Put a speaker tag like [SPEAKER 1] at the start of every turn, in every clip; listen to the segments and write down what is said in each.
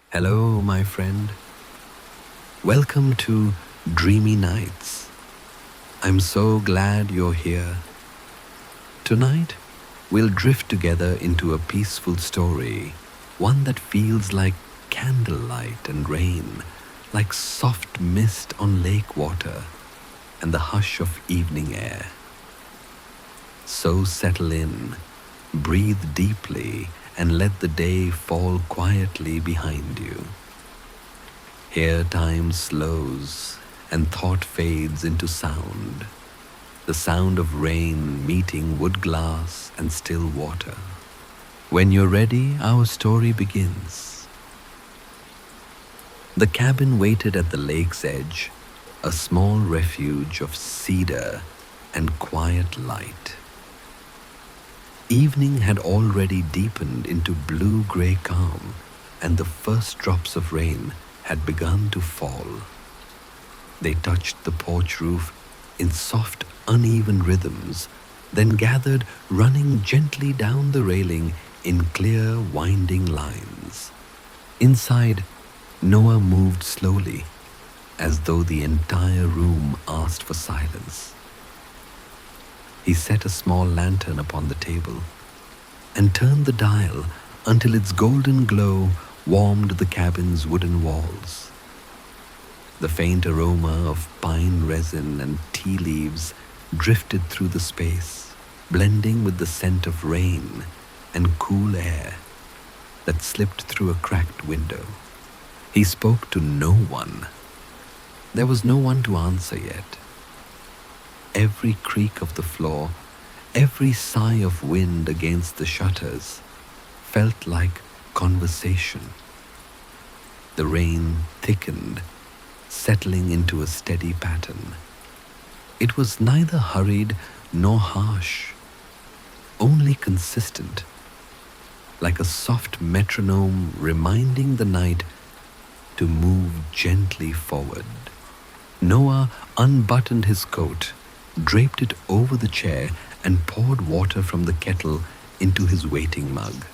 [SPEAKER 1] Hello, my friend. Welcome to Dreamy Nights. I'm so glad you're here. Tonight, we'll drift together into a peaceful story, one that feels like candlelight and rain, like soft mist on lake water and the hush of evening air. So settle in, breathe deeply, and let the day fall quietly behind you. Here time slows and thought fades into sound, the sound of rain meeting wood glass and still water. When you're ready, our story begins. The cabin waited at the lake's edge, a small refuge of cedar and quiet light. Evening had already deepened into blue-gray calm, and the first drops of rain had begun to fall. They touched the porch roof in soft, uneven rhythms, then gathered, running gently down the railing in clear, winding lines. Inside, Noah moved slowly, as though the entire room asked for silence. He set a small lantern upon the table and turned the dial until its golden glow warmed the cabin's wooden walls. The faint aroma of pine resin and tea leaves drifted through the space, blending with the scent of rain and cool air that slipped through a cracked window. He spoke to no one. There was no one to answer yet. Every creak of the floor, every sigh of wind against the shutters felt like conversation. The rain thickened, settling into a steady pattern. It was neither hurried nor harsh, only consistent, like a soft metronome reminding the night to move gently forward. Noah unbuttoned his coat, draped it over the chair, and poured water from the kettle into his waiting mug.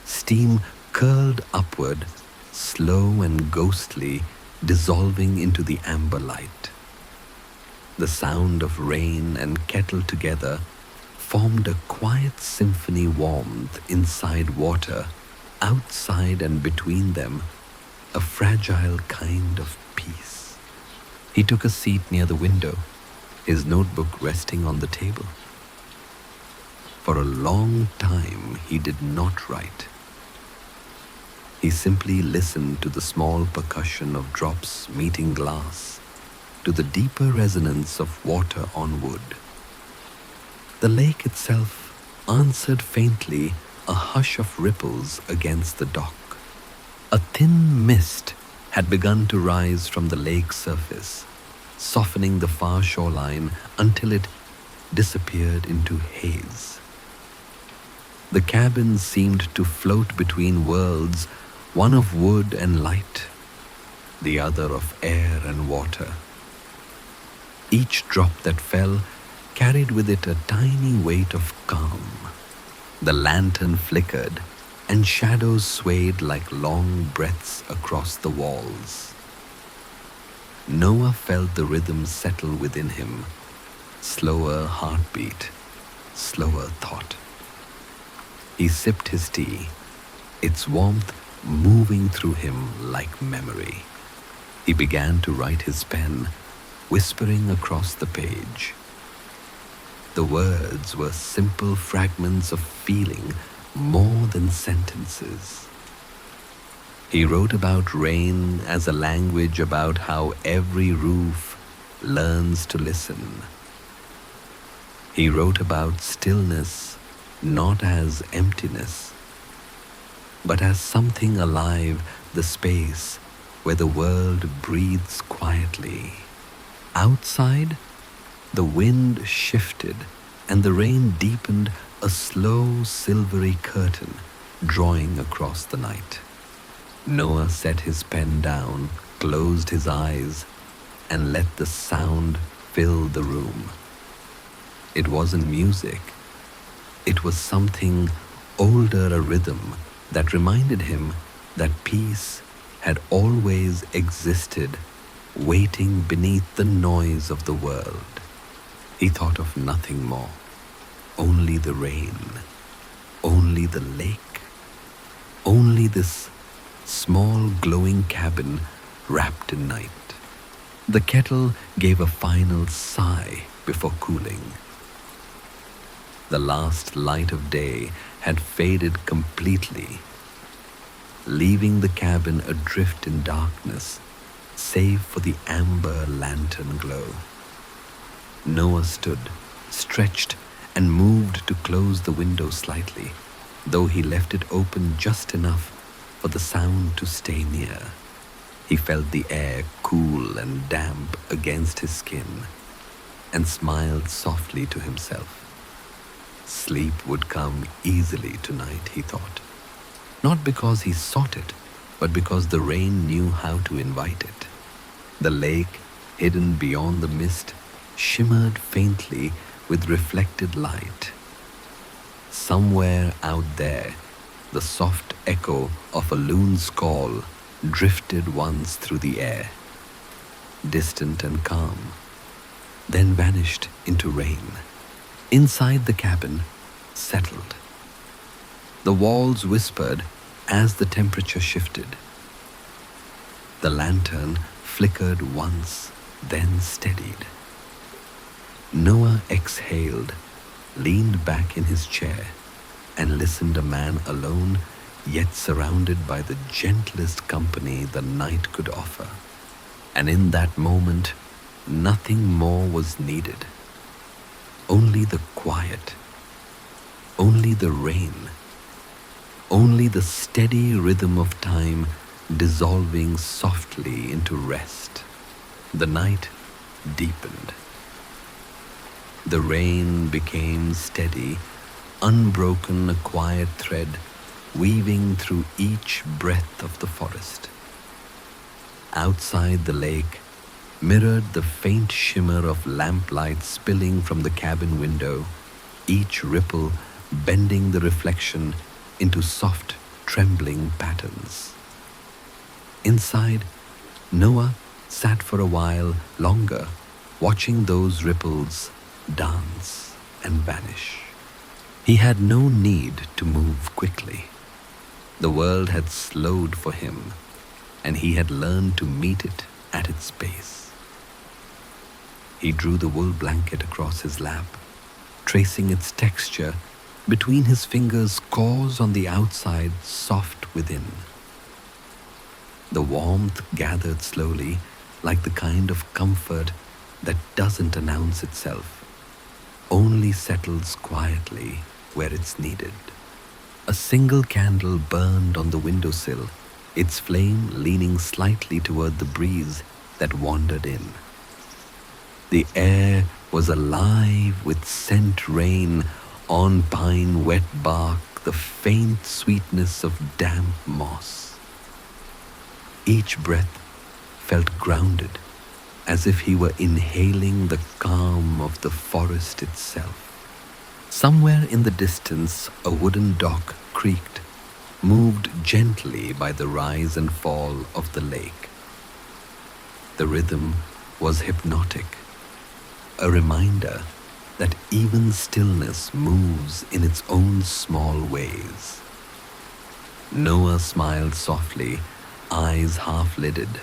[SPEAKER 1] Steam curled upward, slow and ghostly, dissolving into the amber light. The sound of rain and kettle together formed a quiet symphony, warmth inside water, outside and between them, a fragile kind of peace. He took a seat near the window, his notebook resting on the table. For a long time he did not write. He simply listened to the small percussion of drops meeting glass, to the deeper resonance of water on wood. The lake itself answered faintly, a hush of ripples against the dock. A thin mist had begun to rise from the lake's surface, softening the far shoreline until it disappeared into haze. The cabin seemed to float between worlds, one of wood and light, the other of air and water. Each drop that fell carried with it a tiny weight of calm. The lantern flickered, and shadows swayed like long breaths across the walls. Noah felt the rhythm settle within him, slower heartbeat, slower thought. He sipped his tea, its warmth moving through him like memory. He began to write his pen, whispering across the page. The words were simple fragments of feeling, more than sentences. He wrote about rain as a language, about how every roof learns to listen. He wrote about stillness not as emptiness, but as something alive, the space where the world breathes quietly. Outside, the wind shifted and the rain deepened, a slow silvery curtain drawing across the night. Noah set his pen down, closed his eyes, and let the sound fill the room. It wasn't music. It was something older, a rhythm that reminded him that peace had always existed, waiting beneath the noise of the world. He thought of nothing more, only the rain, only the lake, only this small glowing cabin wrapped in night. The kettle gave a final sigh before cooling. The last light of day had faded completely, leaving the cabin adrift in darkness, save for the amber lantern glow. Noah stood, stretched, and moved to close the window slightly, though he left it open just enough for the sound to stay near. He felt the air cool and damp against his skin, and smiled softly to himself. Sleep would come easily tonight, he thought. Not because he sought it, but because the rain knew how to invite it. The lake, hidden beyond the mist, shimmered faintly with reflected light. Somewhere out there, the soft echo of a loon's call drifted once through the air, distant and calm, then vanished into rain. Inside the cabin, settled. The walls whispered as the temperature shifted. The lantern flickered once, then steadied. Noah exhaled, leaned back in his chair, and listened, a man alone, yet surrounded by the gentlest company the night could offer. And in that moment, nothing more was needed. Only the quiet, only the rain, only the steady rhythm of time dissolving softly into rest. The night deepened. The rain became steady, unbroken, a quiet thread weaving through each breath of the forest. Outside the lake mirrored the faint shimmer of lamplight spilling from the cabin window, each ripple bending the reflection into soft, trembling patterns. Inside, Noah sat for a while longer, watching those ripples dance and vanish. He had no need to move quickly. The world had slowed for him, and he had learned to meet it at its pace. He drew the wool blanket across his lap, tracing its texture between his fingers, coarse on the outside, soft within. The warmth gathered slowly, like the kind of comfort that doesn't announce itself, only settles quietly where it's needed. A single candle burned on the windowsill, its flame leaning slightly toward the breeze that wandered in. The air was alive with scent rain on pine wet bark, the faint sweetness of damp moss. Each breath felt grounded, as if he were inhaling the calm of the forest itself. Somewhere in the distance, a wooden dock creaked, moved gently by the rise and fall of the lake. The rhythm was hypnotic, a reminder that even stillness moves in its own small ways. Noah smiled softly, eyes half-lidded,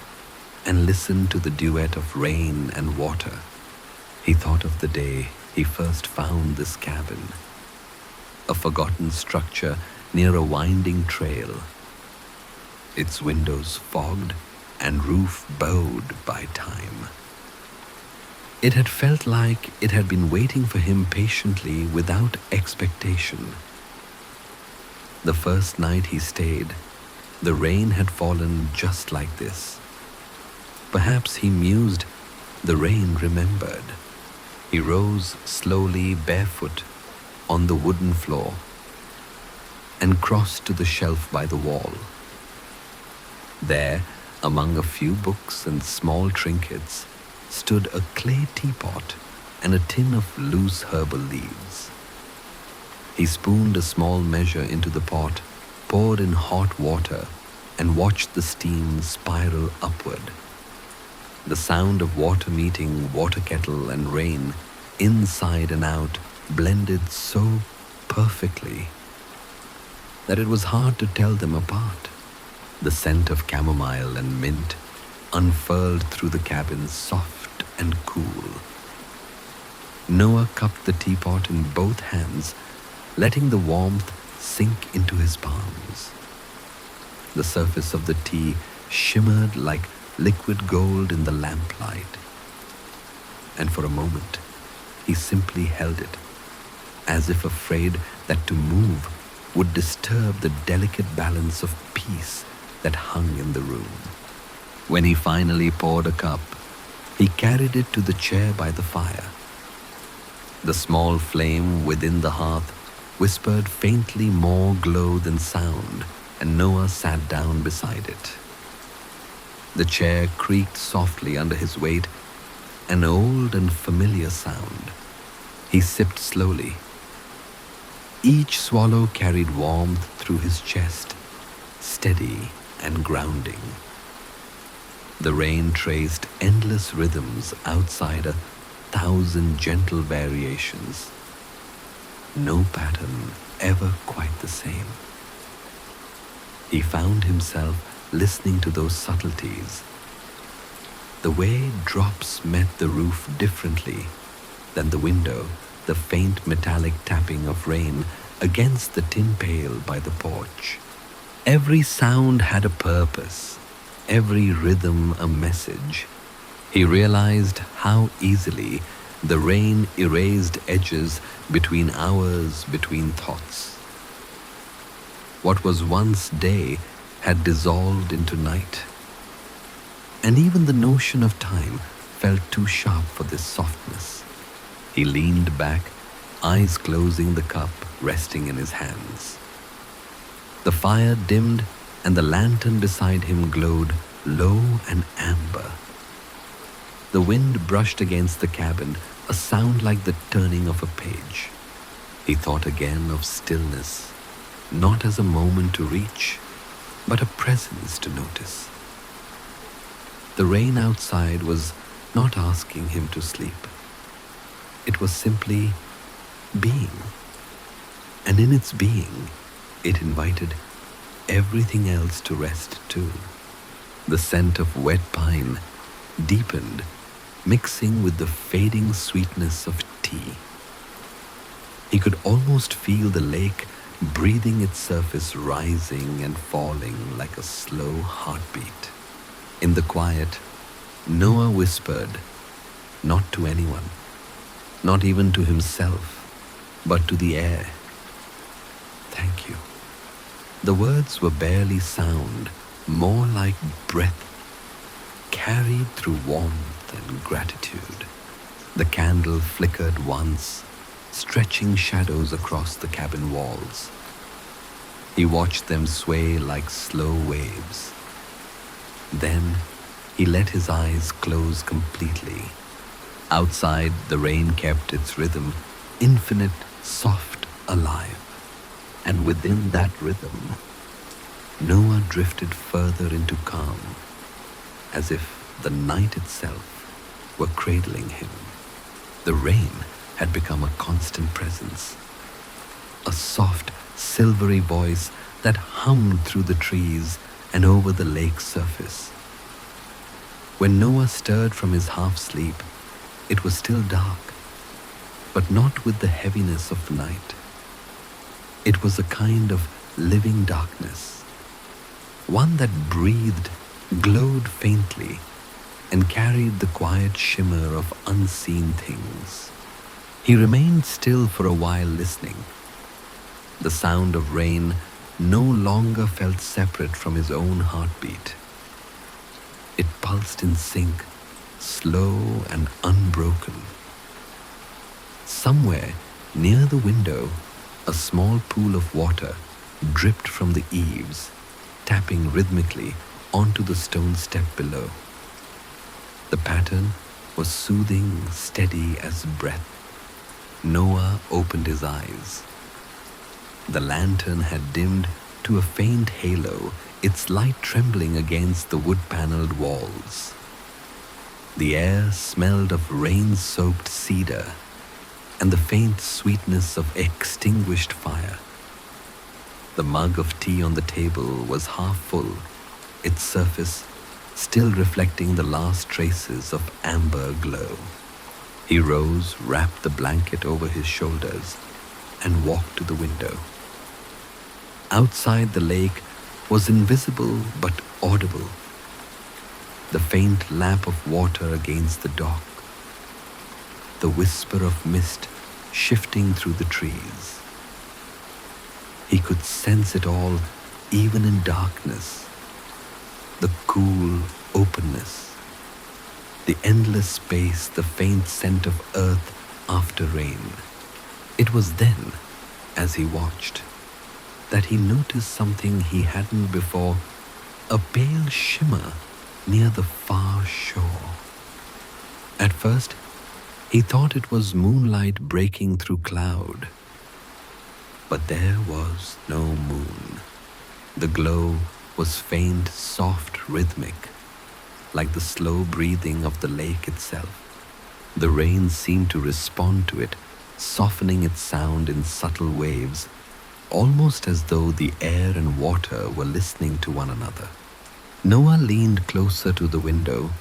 [SPEAKER 1] and listened to the duet of rain and water. He thought of the day he first found this cabin, a forgotten structure near a winding trail, its windows fogged and roof bowed by time. It had felt like it had been waiting for him patiently without expectation. The first night he stayed, the rain had fallen just like this. Perhaps, he mused, the rain remembered. He rose slowly barefoot on the wooden floor and crossed to the shelf by the wall. There, among a few books and small trinkets, stood a clay teapot and a tin of loose herbal leaves. He spooned a small measure into the pot, poured in hot water, and watched the steam spiral upward. The sound of water meeting water kettle and rain, inside and out, blended so perfectly that it was hard to tell them apart. The scent of chamomile and mint unfurled through the cabin, soft and cool. Noah cupped the teapot in both hands, letting the warmth sink into his palms. The surface of the tea shimmered like liquid gold in the lamplight, and for a moment he simply held it, as if afraid that to move would disturb the delicate balance of peace that hung in the room. When he finally poured a cup, he carried it to the chair by the fire. The small flame within the hearth whispered faintly more glow than sound, and Noah sat down beside it. The chair creaked softly under his weight, an old and familiar sound. He sipped slowly. Each swallow carried warmth through his chest, steady and grounding. The rain traced endless rhythms outside 1,000 gentle variations. No pattern ever quite the same. He found himself listening to those subtleties. The way drops met the roof differently than the window, the faint metallic tapping of rain against the tin pail by the porch. Every sound had a purpose, every rhythm a message. He realized how easily the rain erased edges between hours, between thoughts. What was once day had dissolved into night, and even the notion of time felt too sharp for this softness. He leaned back, eyes closing, the cup resting in his hands. The fire dimmed, and the lantern beside him glowed low and amber. The wind brushed against the cabin, a sound like the turning of a page. He thought again of stillness, not as a moment to reach, but a presence to notice. The rain outside was not asking him to sleep. It was simply being. And in its being, it invited everything else to rest too. The scent of wet pine deepened, mixing with the fading sweetness of tea. He could almost feel the lake breathing its surface, rising and falling like a slow heartbeat. In the quiet, Noah whispered, not to anyone, not even to himself, but to the air, "Thank you." The words were barely sound, more like breath, carried through warmth and gratitude. The candle flickered once, stretching shadows across the cabin walls. He watched them sway like slow waves. Then he let his eyes close completely. Outside, the rain kept its rhythm, infinite, soft, alive. And within that rhythm, Noah drifted further into calm, as if the night itself were cradling him. The rain had become a constant presence, a soft, silvery voice that hummed through the trees and over the lake's surface. When Noah stirred from his half-sleep, it was still dark, but not with the heaviness of the night. It was a kind of living darkness, one that breathed, glowed faintly, and carried the quiet shimmer of unseen things. He remained still for a while, listening. The sound of rain no longer felt separate from his own heartbeat. It pulsed in sync, slow and unbroken. Somewhere near the window, a small pool of water dripped from the eaves, tapping rhythmically onto the stone step below. The pattern was soothing, steady as breath. Noah opened his eyes. The lantern had dimmed to a faint halo its light trembling against the wood-paneled walls. The air smelled of rain-soaked cedar and the faint sweetness of extinguished fire. The mug of tea on the table was half full, its surface still reflecting the last traces of amber glow. He rose, wrapped the blanket over his shoulders, and walked to the window. Outside, the lake was invisible but audible. The faint lap of water against the dock, the whisper of mist shifting through the trees. He could sense it all, even in darkness. The cool openness, the endless space, the faint scent of earth after rain. It was then, as he watched, that he noticed something he hadn't before, a pale shimmer near the far shore. At first, he thought it was moonlight breaking through cloud. But there was no moon. The glow was faint, soft, rhythmic, like the slow breathing of the lake itself. The rain seemed to respond to it, softening its sound in subtle waves, almost as though the air and water were listening to one another. Noah leaned closer to the window,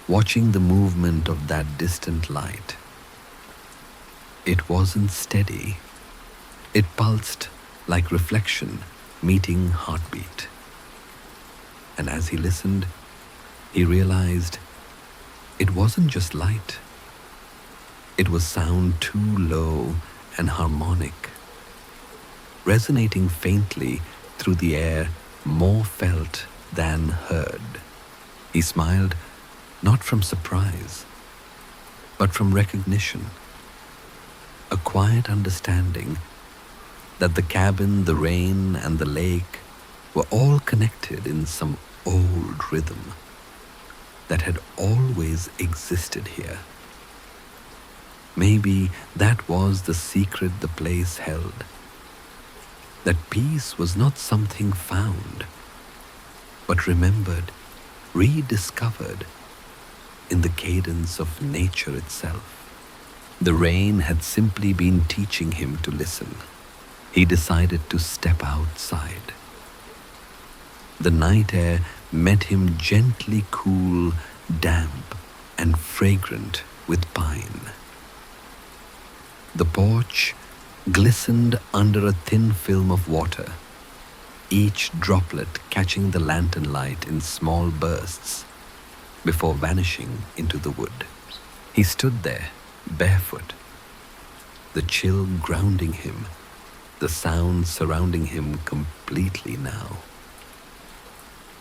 [SPEAKER 1] watching the movement of that distant light. It wasn't steady. It pulsed like reflection meeting heartbeat. And as he listened, he realized it wasn't just light. It was sound too low and harmonic, resonating faintly through the air, more felt than heard. He smiled, not from surprise, but from recognition, a quiet understanding that the cabin, the rain, and the lake were all connected in some old rhythm that had always existed here. Maybe that was the secret the place held, that peace was not something found, but remembered, rediscovered in the cadence of nature itself. The rain had simply been teaching him to listen. He decided to step outside. The night air met him gently cool, damp, and fragrant with pine. The porch glistened under a thin film of water, each droplet catching the lantern light in small bursts before vanishing into the wood. He stood there, barefoot, the chill grounding him, the sound surrounding him completely now.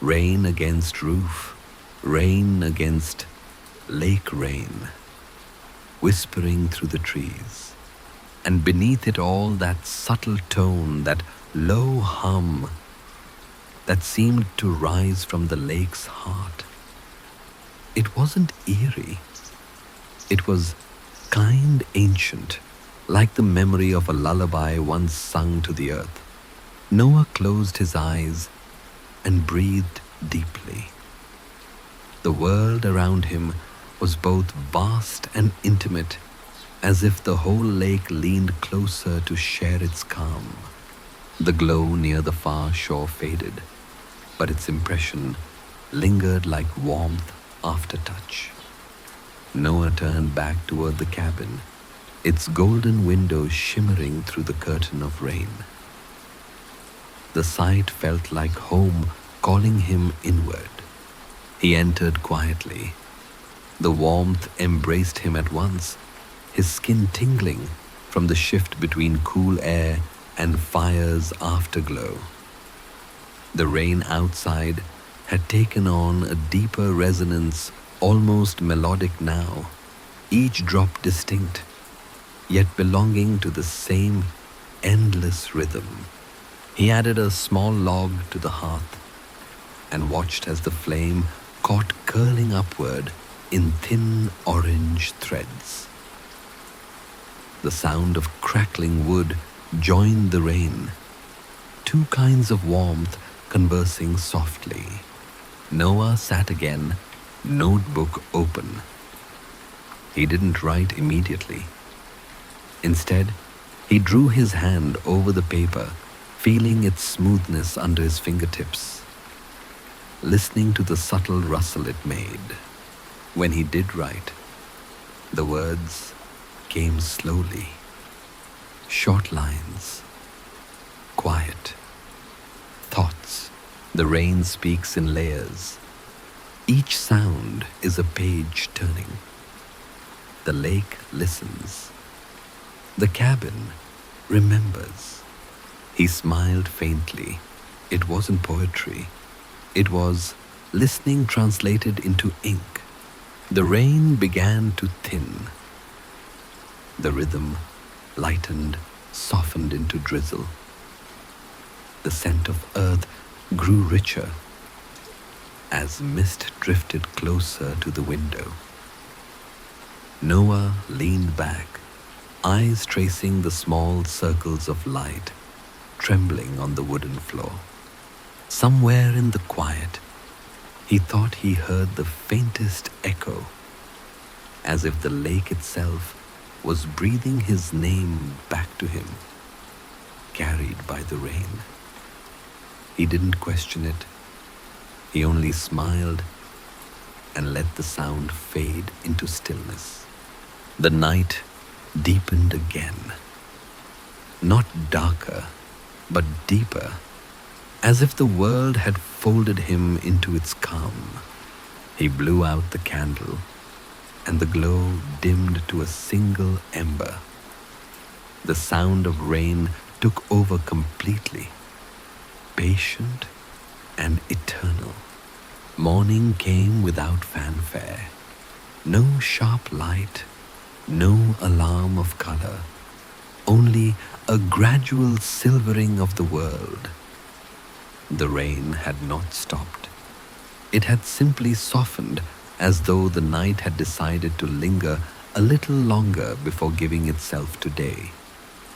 [SPEAKER 1] Rain against roof, rain against lake rain, whispering through the trees. And beneath it all, that subtle tone, that low hum that seemed to rise from the lake's heart. It wasn't eerie. It was kind, ancient, like the memory of a lullaby once sung to the earth. Noah closed his eyes and breathed deeply. The world around him was both vast and intimate, as if the whole lake leaned closer to share its calm. The glow near the far shore faded, but its impression lingered like warmth after touch. Noah turned back toward the cabin, its golden windows shimmering through the curtain of rain. The sight felt like home calling him inward. He entered quietly. The warmth embraced him at once, his skin tingling from the shift between cool air and fire's afterglow. The rain outside had taken on a deeper resonance, almost melodic now, each drop distinct, yet belonging to the same endless rhythm. He added a small log to the hearth and watched as the flame caught curling upward in thin orange threads. The sound of crackling wood joined the rain, two kinds of warmth conversing softly. Noah sat again, notebook open. He didn't write immediately. Instead, he drew his hand over the paper, feeling its smoothness under his fingertips, listening to the subtle rustle it made. When he did write, the words came slowly, short lines, quiet, thoughts. The rain speaks in layers. Each sound is a page turning. The lake listens. The cabin remembers. He smiled faintly. It wasn't poetry. It was listening translated into ink. The rain began to thin. The rhythm lightened, softened into drizzle. The scent of earth grew richer as mist drifted closer to the window. Noah leaned back, eyes tracing the small circles of light trembling on the wooden floor. Somewhere in the quiet, he thought he heard the faintest echo, as if the lake itself was breathing his name back to him, carried by the rain. He didn't question it. He only smiled and let the sound fade into stillness. The night deepened again, not darker, but deeper, as if the world had folded him into its calm. He blew out the candle, and the glow dimmed to a single ember. The sound of rain took over completely, patient and eternal. Morning came without fanfare. No sharp light, no alarm of color, only a gradual silvering of the world. The rain had not stopped. It had simply softened, as though the night had decided to linger a little longer before giving itself to day.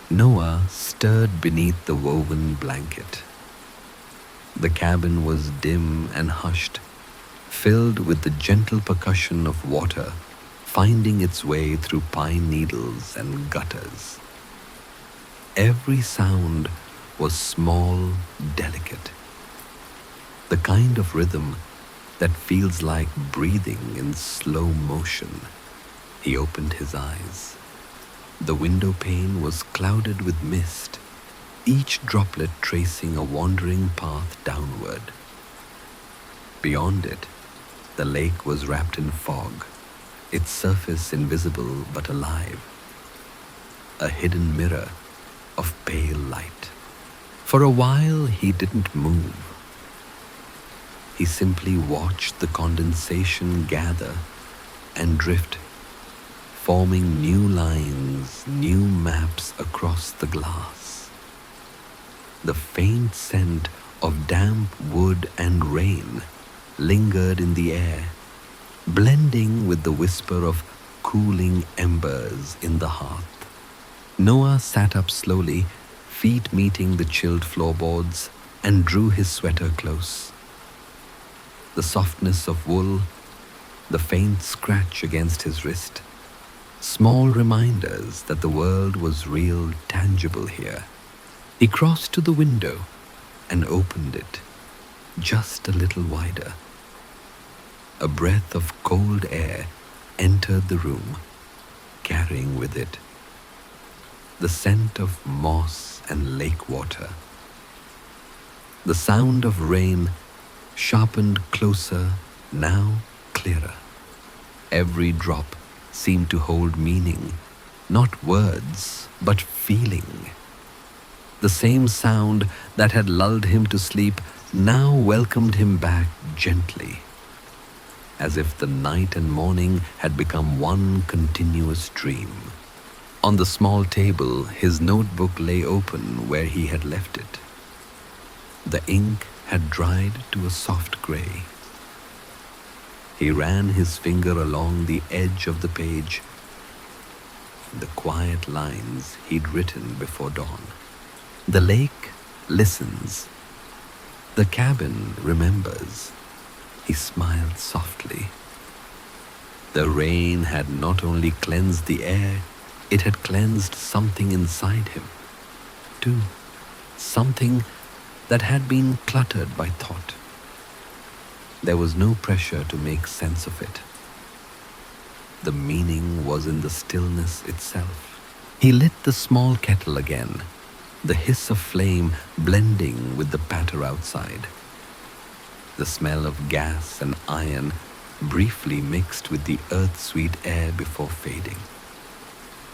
[SPEAKER 1] Noah stirred beneath the woven blanket. The cabin was dim and hushed, filled with the gentle percussion of water finding its way through pine needles and gutters. Every sound was small, delicate, the kind of rhythm that feels like breathing in slow motion. He opened his eyes. The window pane was clouded with mist, each droplet tracing a wandering path downward. Beyond it, the lake was wrapped in fog, its surface invisible but alive, a hidden mirror of pale light. For a while he didn't move. He simply watched the condensation gather and drift, forming new lines, new maps across the glass. The faint scent of damp wood and rain lingered in the air, blending with the whisper of cooling embers in the hearth. Noah sat up slowly, feet meeting the chilled floorboards, and drew his sweater close. The softness of wool, the faint scratch against his wrist, small reminders that the world was real, tangible here. He crossed to the window and opened it just a little wider. A breath of cold air entered the room, carrying with it the scent of moss and lake water. The sound of rain sharpened closer, now clearer. Every drop seemed to hold meaning, not words, but feeling. The same sound that had lulled him to sleep now welcomed him back gently, as if the night and morning had become one continuous dream. On the small table, his notebook lay open where he had left it. The ink had dried to a soft gray. He ran his finger along the edge of the page, the quiet lines he'd written before dawn. The lake listens. The cabin remembers. He smiled softly. The rain had not only cleansed the air, it had cleansed something inside him, too. Something that had been cluttered by thought. There was no pressure to make sense of it. The meaning was in the stillness itself. He lit the small kettle again, the hiss of flame blending with the patter outside. The smell of gas and iron briefly mixed with the earth-sweet air before fading.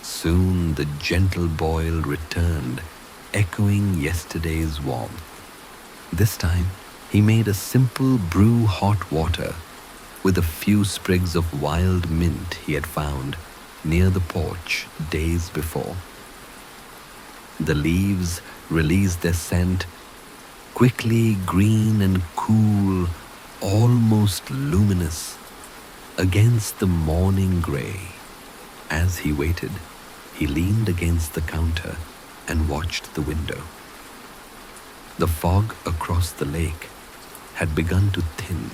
[SPEAKER 1] Soon the gentle boil returned, echoing yesterday's warmth. This time, he made a simple brew hot water with a few sprigs of wild mint he had found near the porch days before. The leaves released their scent, quickly green and cool, almost luminous, against the morning grey. As he waited, he leaned against the counter and watched the window. The fog across the lake had begun to thin,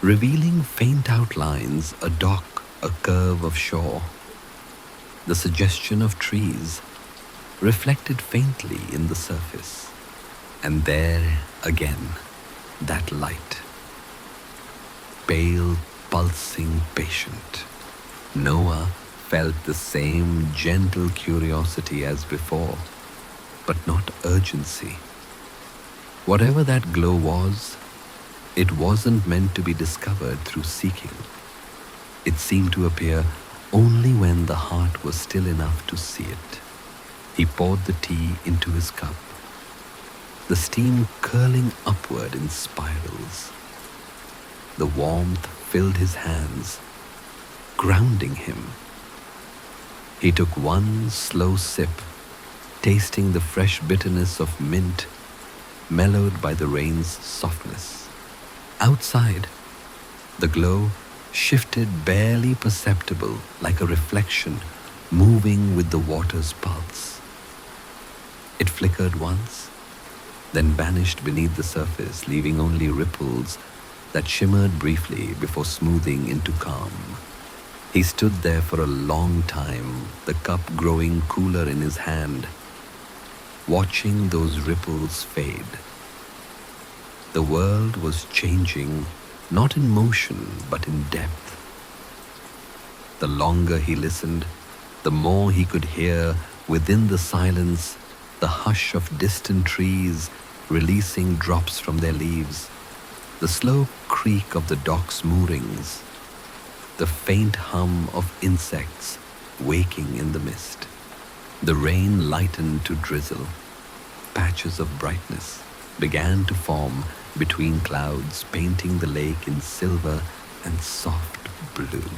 [SPEAKER 1] revealing faint outlines, a dock, a curve of shore. The suggestion of trees reflected faintly in the surface. And there again, that light. Pale, pulsing, patient. Noah felt the same gentle curiosity as before, but not urgency. Whatever that glow was, it wasn't meant to be discovered through seeking. It seemed to appear only when the heart was still enough to see it. He poured the tea into his cup, the steam curling upward in spirals. The warmth filled his hands, grounding him. He took one slow sip, tasting the fresh bitterness of mint, mellowed by the rain's softness. Outside, the glow shifted barely perceptible, like a reflection moving with the water's pulse. It flickered once, then vanished beneath the surface, leaving only ripples that shimmered briefly before smoothing into calm. He stood there for a long time, the cup growing cooler in his hand, watching those ripples fade. The world was changing, not in motion, but in depth. The longer he listened, the more he could hear within the silence the hush of distant trees releasing drops from their leaves, the slow creak of the dock's moorings, the faint hum of insects waking in the mist. The rain lightened to drizzle. Patches of brightness began to form between clouds, painting the lake in silver and soft blue.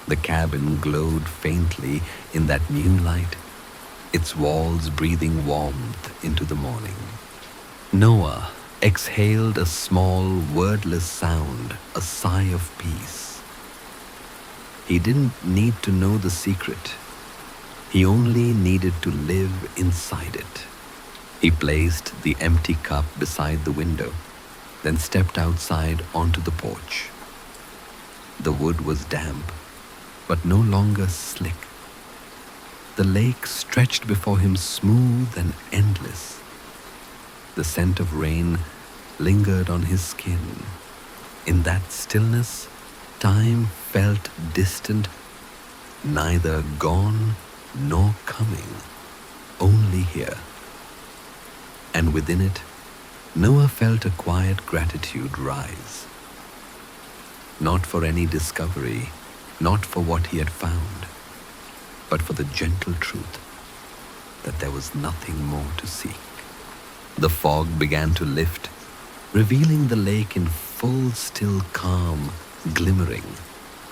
[SPEAKER 1] The cabin glowed faintly in that new light, its walls breathing warmth into the morning. Noah exhaled a small, wordless sound, a sigh of peace. He didn't need to know the secret. He only needed to live inside it. He placed the empty cup beside the window, then stepped outside onto the porch. The wood was damp, but no longer slick. The lake stretched before him smooth and endless. The scent of rain lingered on his skin. In that stillness, time felt distant, neither gone nor coming, only here. And within it, Noah felt a quiet gratitude rise. Not for any discovery, not for what he had found, but for the gentle truth that there was nothing more to seek. The fog began to lift, revealing the lake in full still calm, glimmering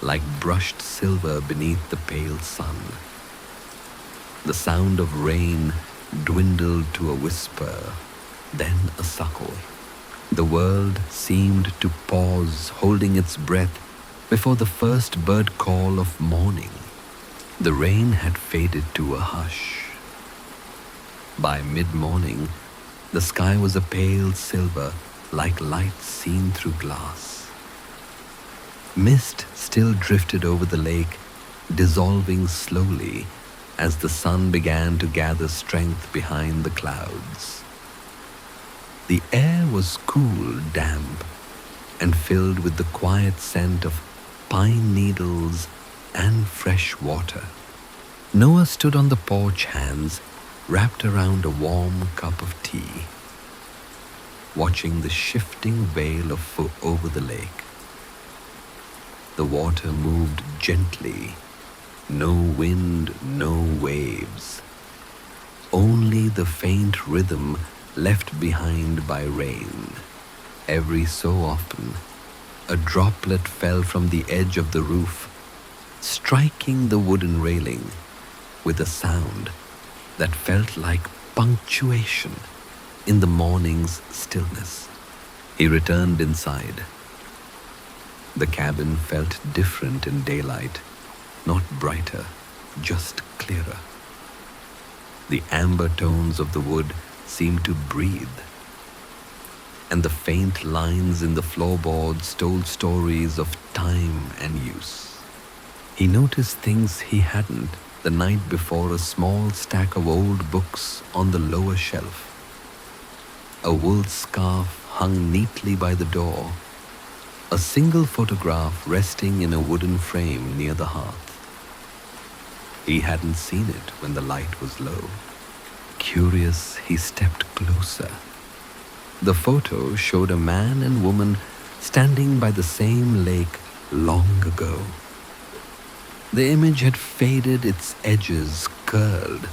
[SPEAKER 1] like brushed silver beneath the pale sun. The sound of rain dwindled to a whisper, then a suckle. The world seemed to pause, holding its breath before the first bird call of morning. The rain had faded to a hush. By mid-morning, The sky was a pale silver, like light seen through glass. Mist still drifted over the lake, dissolving slowly as the sun began to gather strength behind the clouds. The air was cool, damp, and filled with the quiet scent of pine needles and fresh water. Noah stood on the porch, hands wrapped around a warm cup of tea, watching the shifting veil over the lake. The water moved gently, no wind, no waves, only the faint rhythm left behind by rain. Every so often, a droplet fell from the edge of the roof, striking the wooden railing with a sound that felt like punctuation in the morning's stillness. He returned inside. The cabin felt different in daylight, not brighter, just clearer. The amber tones of the wood seemed to breathe, and the faint lines in the floorboards told stories of time and use. He noticed things he hadn't the night before: a small stack of old books on the lower shelf, a wool scarf hung neatly by the door, a single photograph resting in a wooden frame near the hearth. He hadn't seen it when the light was low. Curious, he stepped closer. The photo showed a man and woman standing by the same lake long ago. The image had faded, its edges curled,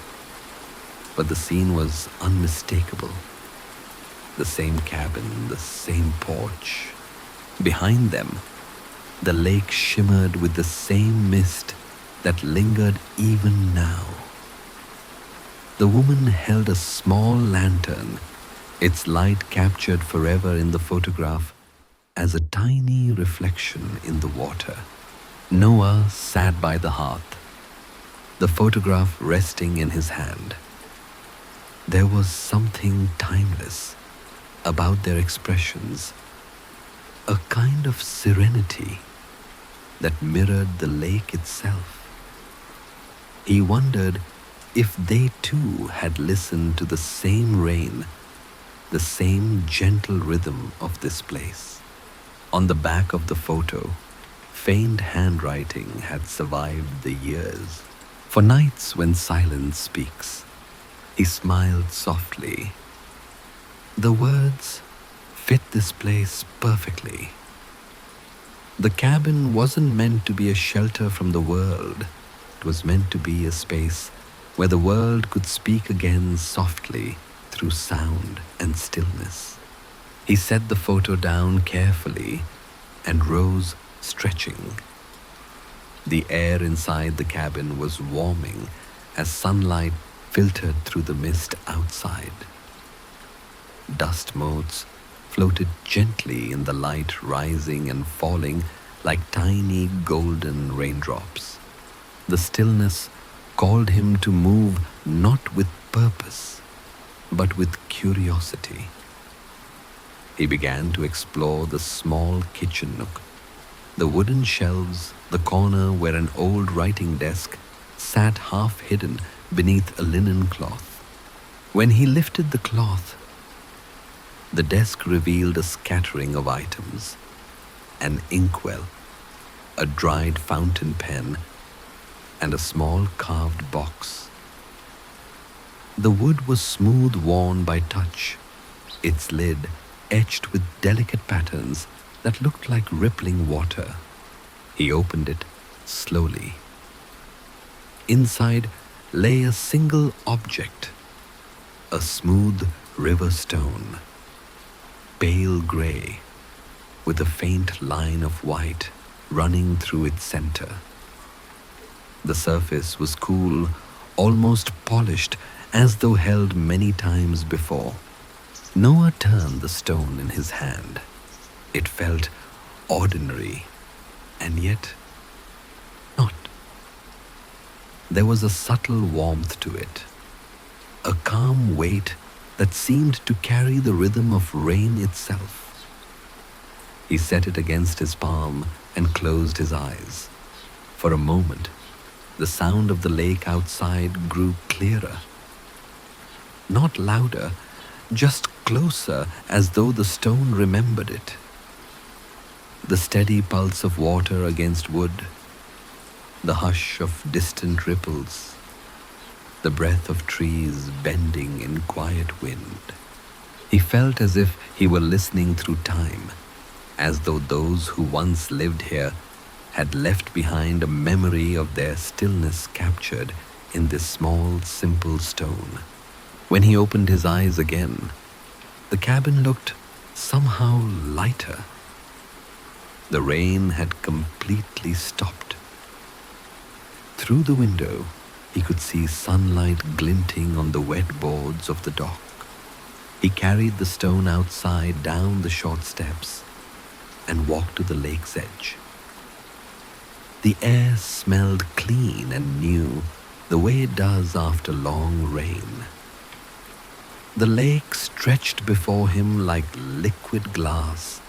[SPEAKER 1] but the scene was unmistakable. The same cabin, the same porch. Behind them, the lake shimmered with the same mist that lingered even now. The woman held a small lantern, its light captured forever in the photograph as a tiny reflection in the water. Noah sat by the hearth, the photograph resting in his hand. There was something timeless about their expressions, a kind of serenity that mirrored the lake itself. He wondered if they too had listened to the same rain, the same gentle rhythm of this place. On the back of the photo, faint handwriting had survived the years. For nights when silence speaks, he smiled softly. The words fit this place perfectly. The cabin wasn't meant to be a shelter from the world. It was meant to be a space where the world could speak again softly through sound and stillness. He set the photo down carefully and rose, stretching. The air inside the cabin was warming as sunlight filtered through the mist outside. Dust motes floated gently in the light, rising and falling like tiny golden raindrops. The stillness called him to move, not with purpose, but with curiosity. He began to explore the small kitchen nook, the wooden shelves, the corner where an old writing desk sat half hidden beneath a linen cloth. When he lifted the cloth, the desk revealed a scattering of items: an inkwell, a dried fountain pen, and a small carved box. The wood was smooth worn by touch, its lid etched with delicate patterns that looked like rippling water. He opened it slowly. Inside lay a single object, a smooth river stone, pale gray, with a faint line of white running through its center. The surface was cool, almost polished, as though held many times before. Noah turned the stone in his hand. It felt ordinary, and yet not. There was a subtle warmth to it, a calm weight that seemed to carry the rhythm of rain itself. He set it against his palm and closed his eyes. For a moment, the sound of the lake outside grew clearer. Not louder, just closer, as though the stone remembered it. The steady pulse of water against wood, the hush of distant ripples, the breath of trees bending in quiet wind. He felt as if he were listening through time, as though those who once lived here had left behind a memory of their stillness captured in this small, simple stone. When he opened his eyes again, the cabin looked somehow lighter. The rain had completely stopped. Through the window, he could see sunlight glinting on the wet boards of the dock. He carried the stone outside down the short steps and walked to the lake's edge. The air smelled clean and new, the way it does after long rain. The lake stretched before him like liquid glass,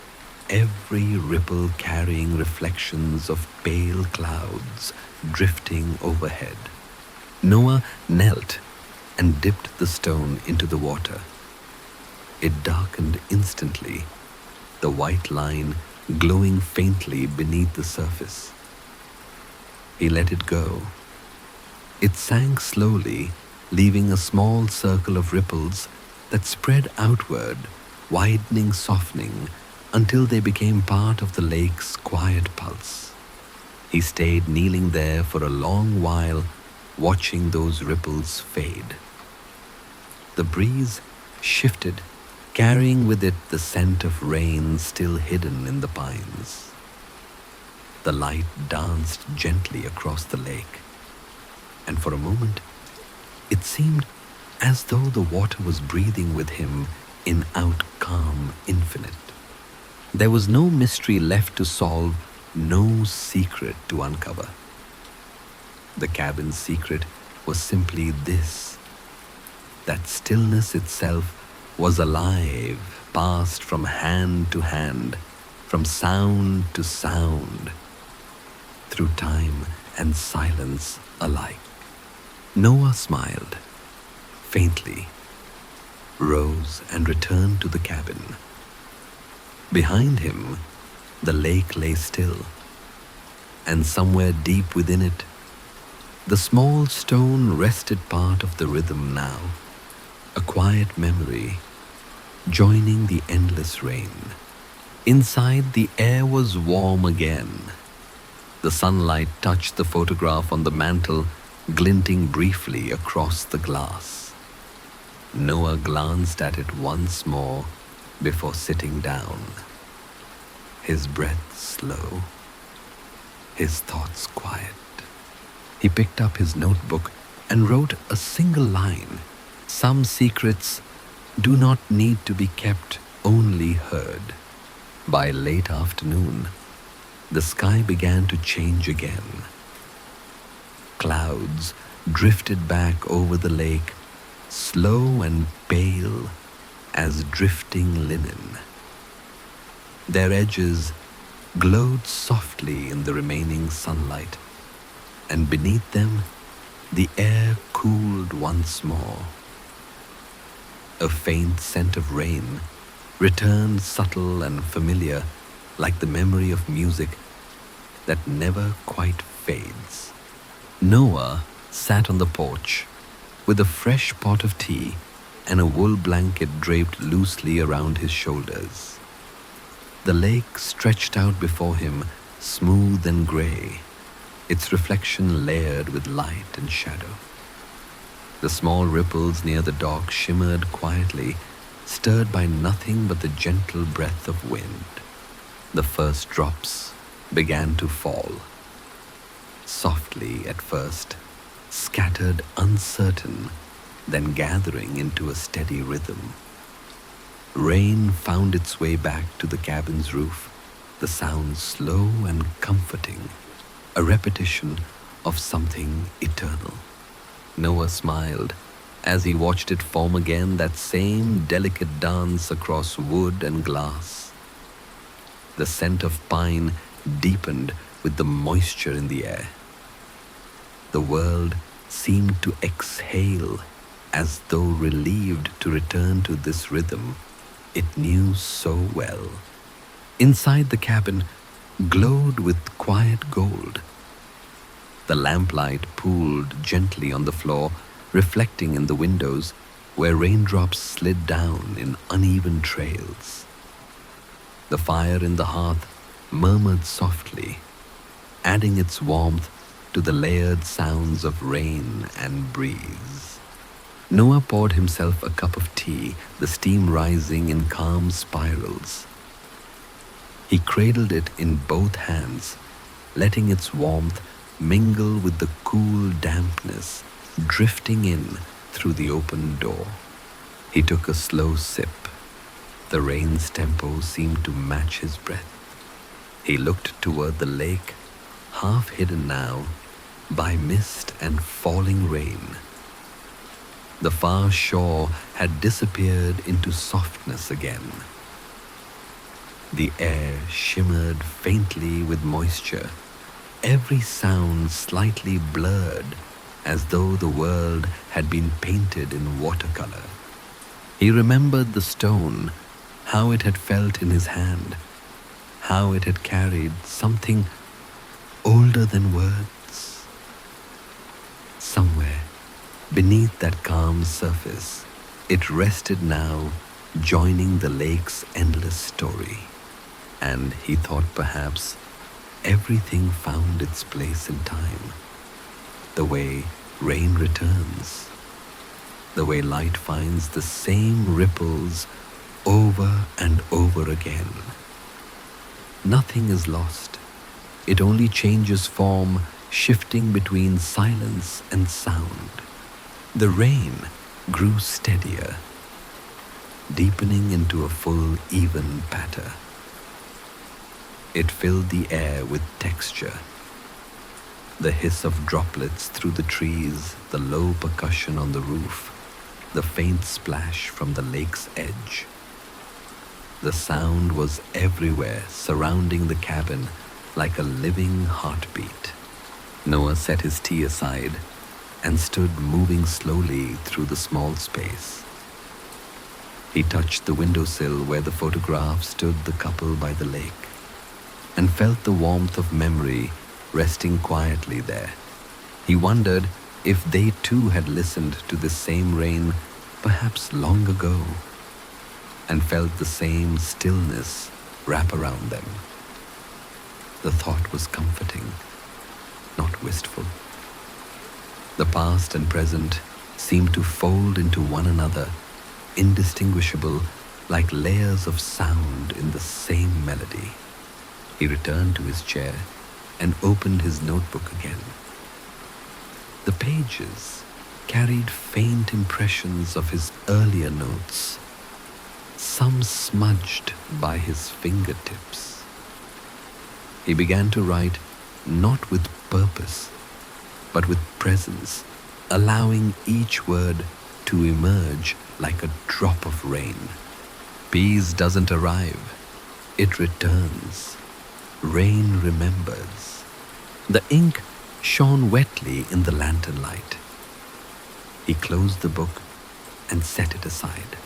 [SPEAKER 1] every ripple carrying reflections of pale clouds drifting overhead. Noah knelt and dipped the stone into the water. It darkened instantly, the white line glowing faintly beneath the surface. He let it go. It sank slowly, leaving a small circle of ripples that spread outward, widening, softening, until they became part of the lake's quiet pulse. He stayed kneeling there for a long while, watching those ripples fade. The breeze shifted, carrying with it the scent of rain still hidden in the pines. The light danced gently across the lake, and for a moment it seemed as though the water was breathing with him in calm infinite. There was no mystery left to solve, no secret to uncover. The cabin's secret was simply this: that stillness itself was alive, passed from hand to hand, from sound to sound, through time and silence alike. Noah smiled faintly, rose and returned to the cabin. Behind him, the lake lay still, and somewhere deep within it, the small stone rested, part of the rhythm now, a quiet memory, joining the endless rain. Inside, the air was warm again. The sunlight touched the photograph on the mantel, glinting briefly across the glass. Noah glanced at it once more before sitting down, his breath slow, his thoughts quiet. He picked up his notebook and wrote a single line: "Some secrets do not need to be kept, only heard." By late afternoon, the sky began to change again. Clouds drifted back over the lake, slow and pale as drifting linen. Their edges glowed softly in the remaining sunlight, and beneath them the air cooled once more. A faint scent of rain returned, subtle and familiar, like the memory of music that never quite fades. Noah sat on the porch with a fresh pot of tea and a wool blanket draped loosely around his shoulders. The lake stretched out before him, smooth and gray, its reflection layered with light and shadow. The small ripples near the dock shimmered quietly, stirred by nothing but the gentle breath of wind. The first drops began to fall, softly at first, scattered, uncertain, then gathering into a steady rhythm. Rain found its way back to the cabin's roof, the sound slow and comforting, a repetition of something eternal. Noah smiled as he watched it form again, that same delicate dance across wood and glass. The scent of pine deepened with the moisture in the air. The world seemed to exhale as though relieved to return to this rhythm it knew so well. Inside the cabin glowed with quiet gold. The lamplight pooled gently on the floor, reflecting in the windows where raindrops slid down in uneven trails. The fire in the hearth murmured softly, adding its warmth to the layered sounds of rain and breeze. Noah poured himself a cup of tea, the steam rising in calm spirals. He cradled it in both hands, letting its warmth mingle with the cool dampness drifting in through the open door. He took a slow sip. The rain's tempo seemed to match his breath. He looked toward the lake, half hidden now by mist and falling rain. The far shore had disappeared into softness again. The air shimmered faintly with moisture, every sound slightly blurred, as though the world had been painted in watercolor. He remembered the stone, how it had felt in his hand, how it had carried something older than words. Somewhere beneath that calm surface, it rested now, joining the lake's endless story. And he thought perhaps everything found its place in time. The way rain returns, the way light finds the same ripples over and over again. Nothing is lost. It only changes form, shifting between silence and sound. The rain grew steadier, deepening into a full, even patter. It filled the air with texture. The hiss of droplets through the trees, the low percussion on the roof, the faint splash from the lake's edge. The sound was everywhere, surrounding the cabin like a living heartbeat. Noah set his tea aside and stood moving slowly through the small space. He touched the windowsill where the photograph stood the couple by the lake, and felt the warmth of memory resting quietly there. He wondered if they too had listened to this same rain, perhaps long ago, and felt the same stillness wrap around them. The thought was comforting, not wistful. The past and present seemed to fold into one another, indistinguishable, like layers of sound in the same melody. He returned to his chair and opened his notebook again. The pages carried faint impressions of his earlier notes, some smudged by his fingertips. He began to write not with purpose, but with presence, allowing each word to emerge like a drop of rain. Peace doesn't arrive, it returns. Rain remembers. The ink shone wetly in the lantern light. He closed the book and set it aside.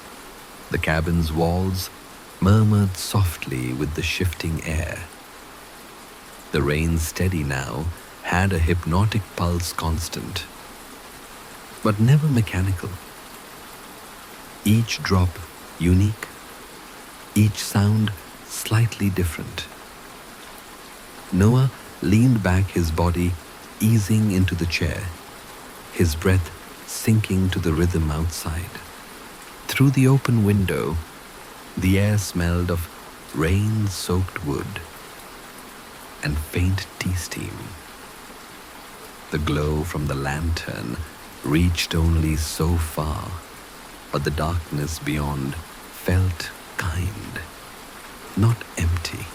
[SPEAKER 1] The cabin's walls murmured softly with the shifting air. The rain, steady now, had a hypnotic pulse constant, but never mechanical. Each drop unique, each sound slightly different. Noah leaned back, his body easing into the chair, his breath sinking to the rhythm outside. Through the open window, the air smelled of rain-soaked wood and faint tea steam. The glow from the lantern reached only so far, but the darkness beyond felt kind, not empty.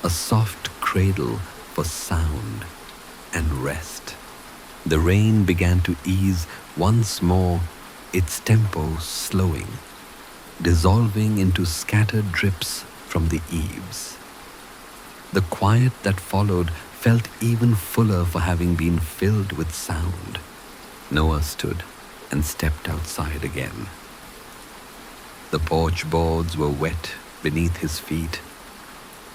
[SPEAKER 1] A soft cradle for sound and rest. The rain began to ease once more, its tempo slowing, dissolving into scattered drips from the eaves. The quiet that followed felt even fuller for having been filled with sound. Noah stood and stepped outside again. The porch boards were wet beneath his feet,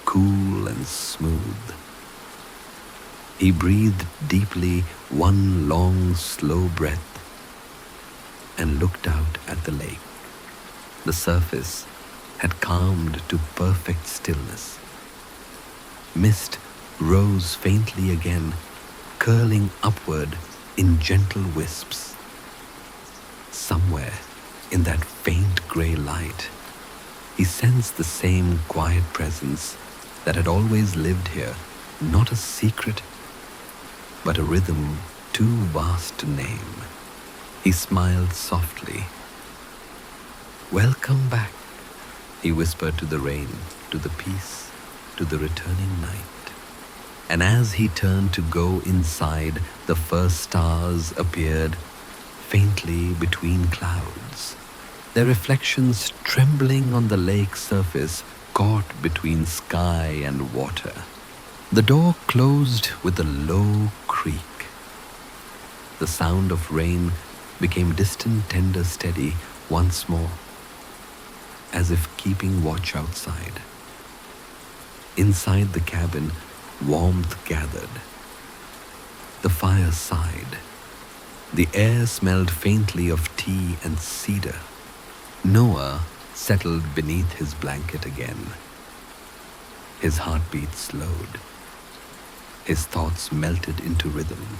[SPEAKER 1] cool and smooth. He breathed deeply one long, slow breath and looked out at the lake. The surface had calmed to perfect stillness. Mist rose faintly again, curling upward in gentle wisps. Somewhere in that faint grey light, he sensed the same quiet presence that had always lived here, not a secret, but a rhythm too vast to name. He smiled softly. "Welcome back," he whispered to the rain, to the peace, to the returning night. And as he turned to go inside, the first stars appeared faintly between clouds, their reflections trembling on the lake surface, caught between sky and water. The door closed with a low creak. The sound of rain became distant, tender, steady once more, as if keeping watch outside. Inside the cabin, warmth gathered. The fire sighed. The air smelled faintly of tea and cedar. Noah settled beneath his blanket again. His heartbeat slowed. His thoughts melted into rhythm.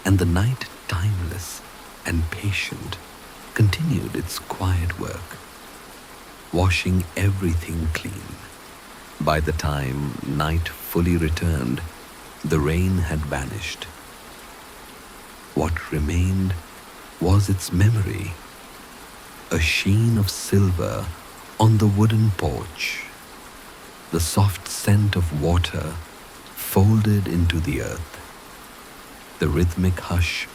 [SPEAKER 1] And the night, timeless and patient, continued its quiet work, washing everything clean. By the time night fully returned, the rain had vanished. What remained was its memory, a sheen of silver on the wooden porch, the soft scent of water folded into the earth, the rhythmic hush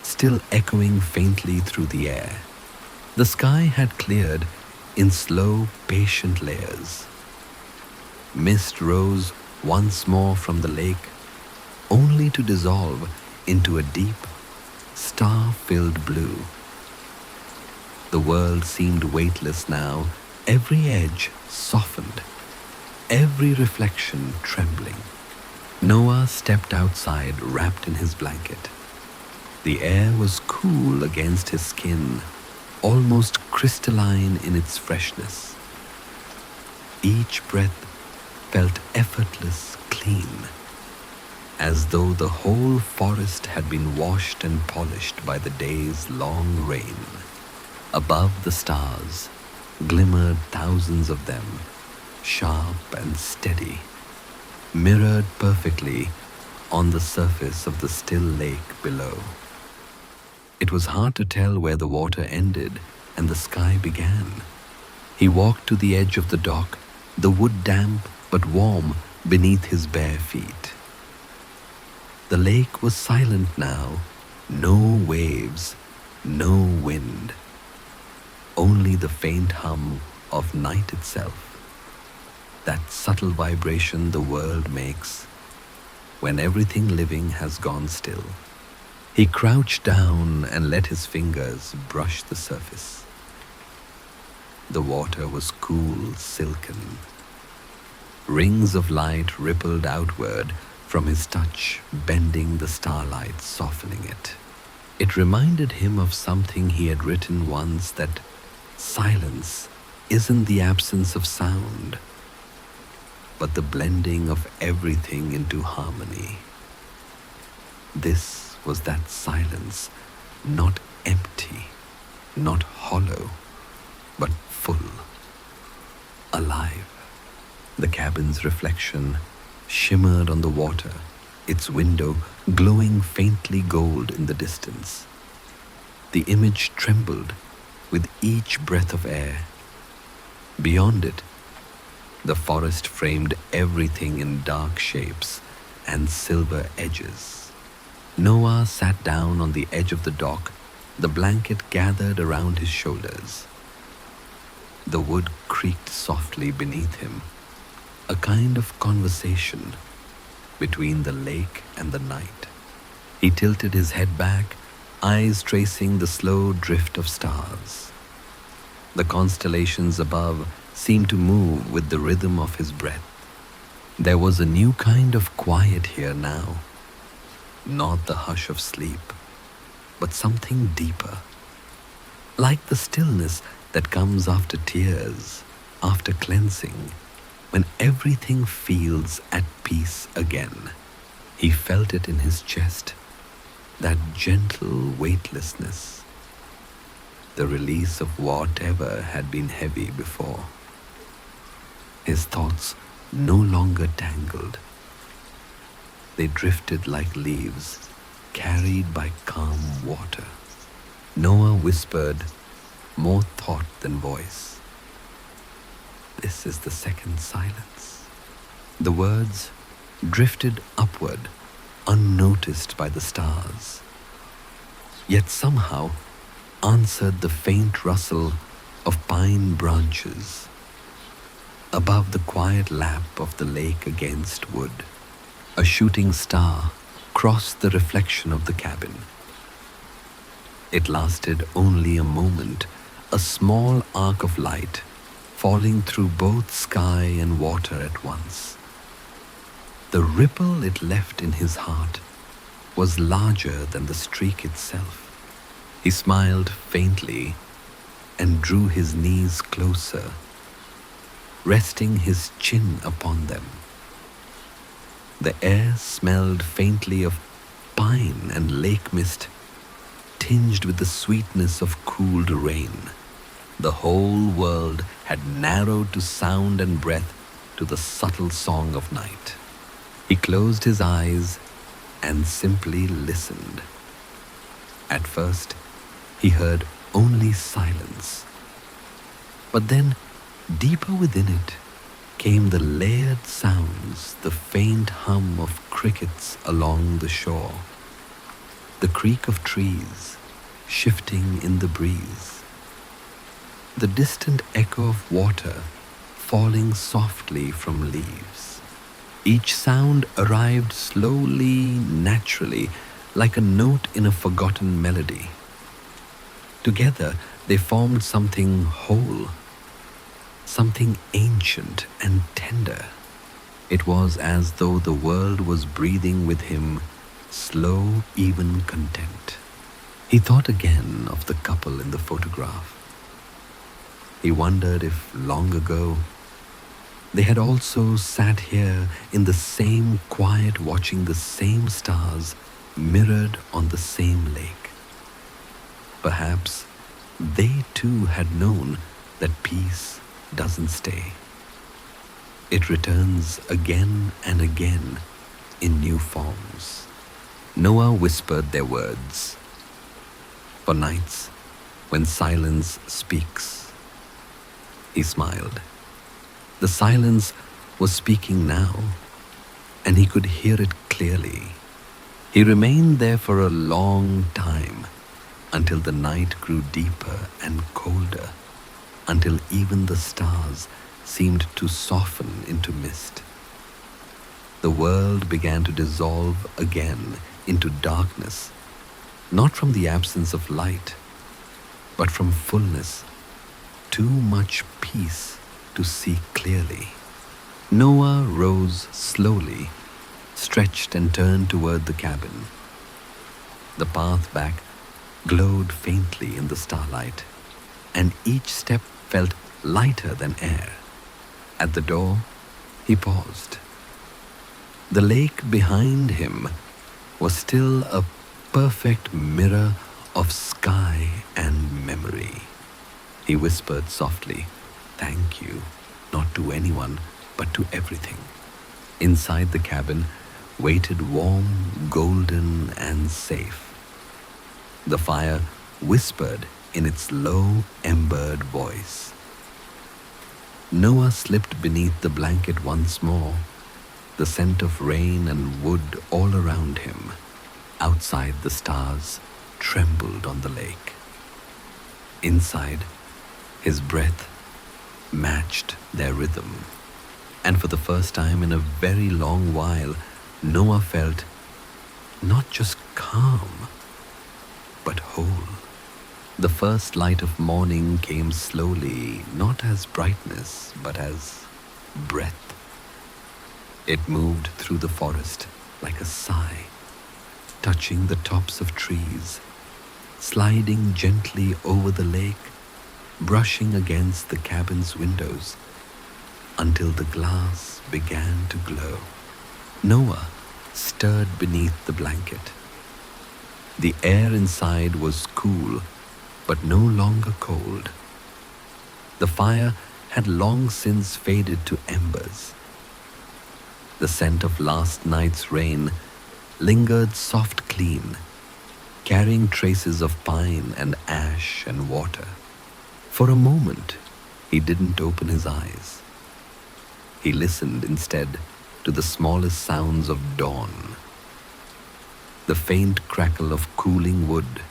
[SPEAKER 1] still echoing faintly through the air. The sky had cleared in slow, patient layers. Mist rose once more from the lake, only to dissolve into a deep, star-filled blue. The world seemed weightless now, every edge softened, every reflection trembling. Noah stepped outside, wrapped in his blanket. The air was cool against his skin, almost crystalline in its freshness. Each breath felt effortless, clean, as though the whole forest had been washed and polished by the day's long rain. Above the stars glimmered thousands of them, sharp and steady, mirrored perfectly on the surface of the still lake below. It was hard to tell where the water ended and the sky began. He walked to the edge of the dock, the wood damp but warm beneath his bare feet. The lake was silent now, no waves, no wind, only the faint hum of night itself, that subtle vibration the world makes when everything living has gone still. He crouched down and let his fingers brush the surface. The water was cool, silken. Rings of light rippled outward from his touch, bending the starlight, softening it. It reminded him of something he had written once, that silence isn't the absence of sound, but the blending of everything into harmony. This was that silence, not empty, not hollow, but full, alive. The cabin's reflection shimmered on the water, its window glowing faintly gold in the distance. The image trembled with each breath of air. Beyond it, the forest framed everything in dark shapes and silver edges. Noah sat down on the edge of the dock, the blanket gathered around his shoulders. The wood creaked softly beneath him, a kind of conversation between the lake and the night. He tilted his head back, eyes tracing the slow drift of stars. The constellations above seemed to move with the rhythm of his breath. There was a new kind of quiet here now, not the hush of sleep, but something deeper, like the stillness that comes after tears, after cleansing, when everything feels at peace again. He felt it in his chest, that gentle weightlessness, the release of whatever had been heavy before. His thoughts no longer tangled. They drifted like leaves carried by calm water. Noah whispered, more thought than voice, "This is the second silence." The words drifted upward, unnoticed by the stars, yet somehow answered the faint rustle of pine branches above the quiet lap of the lake against wood. A shooting star crossed the reflection of the cabin. It lasted only a moment, a small arc of light falling through both sky and water at once. The ripple it left in his heart was larger than the streak itself. He smiled faintly and drew his knees closer, resting his chin upon them. The air smelled faintly of pine and lake mist, tinged with the sweetness of cooled rain. The whole world had narrowed to sound and breath, to the subtle song of night. He closed his eyes and simply listened. At first, he heard only silence. But then, deeper within it, came the layered sounds, the faint hum of crickets along the shore, the creak of trees shifting in the breeze, the distant echo of water falling softly from leaves. Each sound arrived slowly, naturally, like a note in a forgotten melody. Together, they formed something whole, something ancient and tender. It was as though the world was breathing with him, slow, even content. He thought again of the couple in the photograph. He wondered if, long ago, they had also sat here in the same quiet, watching the same stars mirrored on the same lake. Perhaps they too had known that peace doesn't stay. It returns again and again in new forms. Noah whispered their words. For nights, when silence speaks. He smiled. The silence was speaking now, and he could hear it clearly. He remained there for a long time, until the night grew deeper and colder, until even the stars seemed to soften into mist. The world began to dissolve again into darkness, not from the absence of light, but from fullness, too much peace to see clearly. Noah rose slowly, stretched and turned toward the cabin. The path back glowed faintly in the starlight, and each step felt lighter than air. At the door, he paused. The lake behind him was still a perfect mirror of sky and memory. He whispered softly, "Thank you, not to anyone, but to everything." Inside the cabin waited warm, golden, and safe. The fire whispered in its low, embered voice. Noah slipped beneath the blanket once more, the scent of rain and wood all around him. Outside, the stars trembled on the lake. Inside, his breath matched their rhythm. And for the first time in a very long while, Noah felt not just calm, but whole. The first light of morning came slowly, not as brightness, but as breath. It moved through the forest like a sigh, touching the tops of trees, sliding gently over the lake, brushing against the cabin's windows, until the glass began to glow. Noah stirred beneath the blanket. The air inside was cool, but no longer cold. The fire had long since faded to embers. The scent of last night's rain lingered soft clean, carrying traces of pine and ash and water. For a moment, he didn't open his eyes. He listened instead to the smallest sounds of dawn. The faint crackle of cooling wood,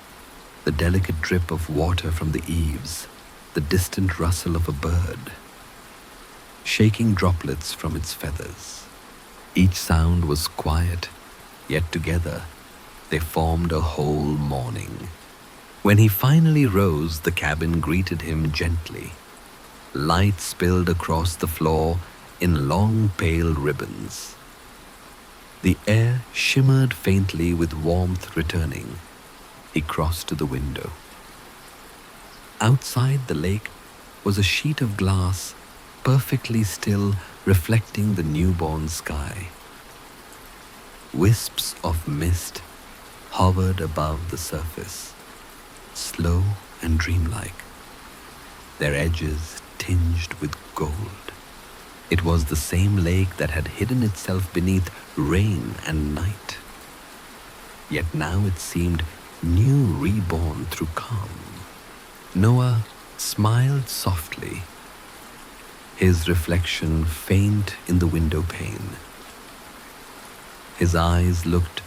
[SPEAKER 1] the delicate drip of water from the eaves, the distant rustle of a bird, shaking droplets from its feathers. Each sound was quiet, yet together they formed a whole morning. When he finally rose, the cabin greeted him gently. Light spilled across the floor in long pale ribbons. The air shimmered faintly with warmth returning. He crossed to the window. Outside the lake was a sheet of glass, perfectly still, reflecting the newborn sky. Wisps of mist hovered above the surface, slow and dreamlike, their edges tinged with gold. It was the same lake that had hidden itself beneath rain and night. Yet now it seemed new, reborn through calm. Noah smiled softly, his reflection faint in the window pane. His eyes looked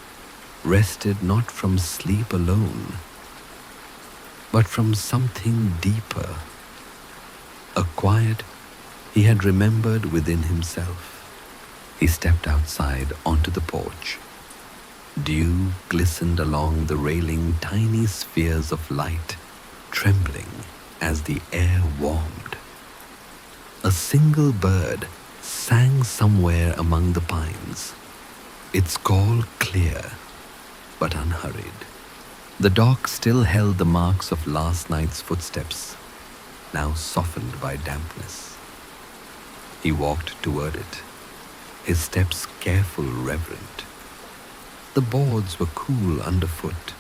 [SPEAKER 1] rested not from sleep alone, but from something deeper, a quiet he had remembered within himself. He stepped outside onto the porch. Dew glistened along the railing, tiny spheres of light trembling as the air warmed. A single bird sang somewhere among the pines, its call clear but unhurried. The dock still held the marks of last night's footsteps, now softened by dampness. He walked toward it, his steps careful, reverent. The boards were cool underfoot,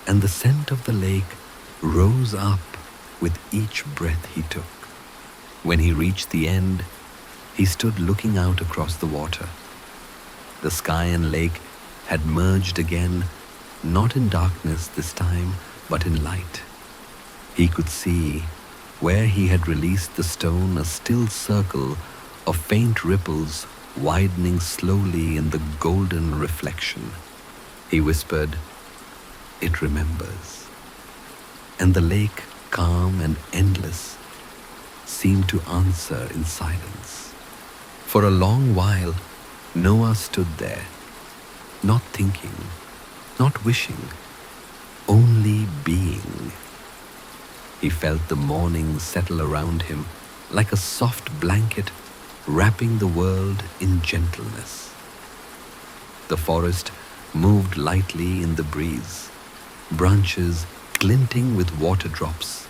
[SPEAKER 1] and the scent of the lake rose up with each breath he took. When he reached the end, he stood looking out across the water. The sky and lake had merged again, not in darkness this time, but in light. He could see, where he had released the stone, a still circle of faint ripples widening slowly in the golden reflection. He whispered, "It remembers." And the lake, calm and endless, seemed to answer in silence. For a long while, Noah stood there, not thinking, not wishing, only being. He felt the morning settle around him like a soft blanket wrapping the world in gentleness. The forest moved lightly in the breeze, branches glinting with water drops